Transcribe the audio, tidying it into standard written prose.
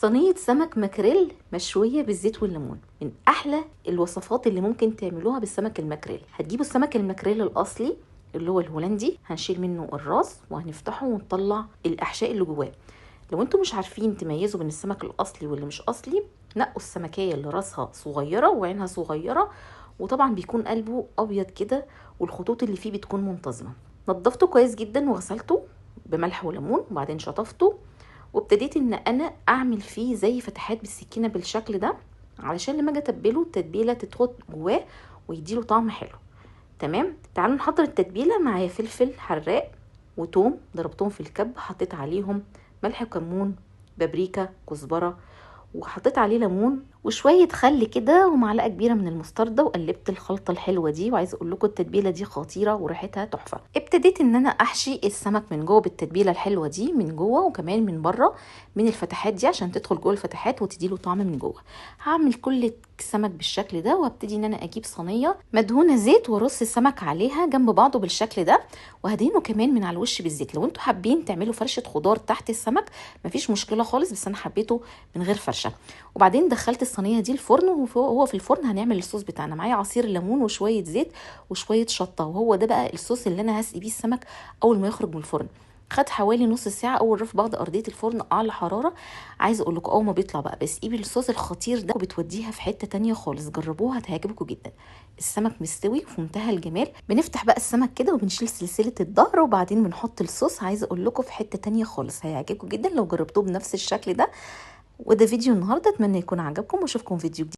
صينية سمك ماكريل مشوية بالزيت والليمون من أحلى الوصفات اللي ممكن تعملوها بالسمك الماكريل. هتجيبوا السمك الماكريل الأصلي اللي هو الهولندي، هنشيل منه الراس وهنفتحه ونطلع الأحشاء اللي جواه. لو انتوا مش عارفين تميزوا بين السمك الأصلي واللي مش أصلي، نقوا السمكية اللي راسها صغيرة وعينها صغيرة، وطبعا بيكون قلبه أبيض كده والخطوط اللي فيه بتكون منتظمة. نضفته كويس جدا وغسلته بملح وليمون، وبعدين شطفته وابتديت ان انا اعمل فيه زي فتحات بالسكينه بالشكل ده، علشان لما اجي اتبله التتبيله تدخل جواه ويديله طعم حلو. تمام، تعالوا نحضر التتبيله. معايا فلفل حراق وتوم ضربتهم في الكب، حطيت عليهم ملح وكمون بابريكا كزبره، وحطيت عليه ليمون وشويه خل كده ومعلقه كبيره من المستردة، وقلبت الخلطه الحلوه دي. وعايزه اقول لكم التتبيله دي خطيره وريحتها تحفه. ابتديت ان انا احشي السمك من جوه بالتتبيله الحلوه دي، من جوه وكمان من بره، من الفتحات دي عشان تدخل جوه الفتحات وتديله طعم من جوه. هعمل كل السمك بالشكل ده، وابتدي ان انا اجيب صينيه مدهونه زيت وارص السمك عليها جنب بعضه بالشكل ده، وهدهنه كمان من على الوش بالزيت. لو انتوا حابين تعملوا فرشه خضار تحت السمك مفيش مشكله خالص، بس انا حبيته من غير فرشه. وبعدين دخلت الصينيه دي الفرن، وهو في الفرن هنعمل الصوص بتاعنا. معايا عصير ليمون وشويه زيت وشويه شطه، وهو ده بقى الصوص اللي انا هسقي بيه السمك اول ما يخرج من الفرن. خد حوالي نص ساعه اول رف بعض ارضيه الفرن اعلى حراره. عايزه اقول لكم اول ما بيطلع بقى بسقيه بالصوص الخطير ده، وبتوديها في حته تانية خالص. جربوها هتعجبكم جدا. السمك مستوي في منتهى الجمال. بنفتح بقى السمك كده وبنشيل سلسله الظهر، وبعدين بنحط الصوص. عايزه اقول لكم في حته تانية خالص، هيعجبكم جدا لو جربتوه بنفس الشكل ده. وده فيديو النهارده، اتمنى يكون عجبكم واشوفكم فيديو جديد.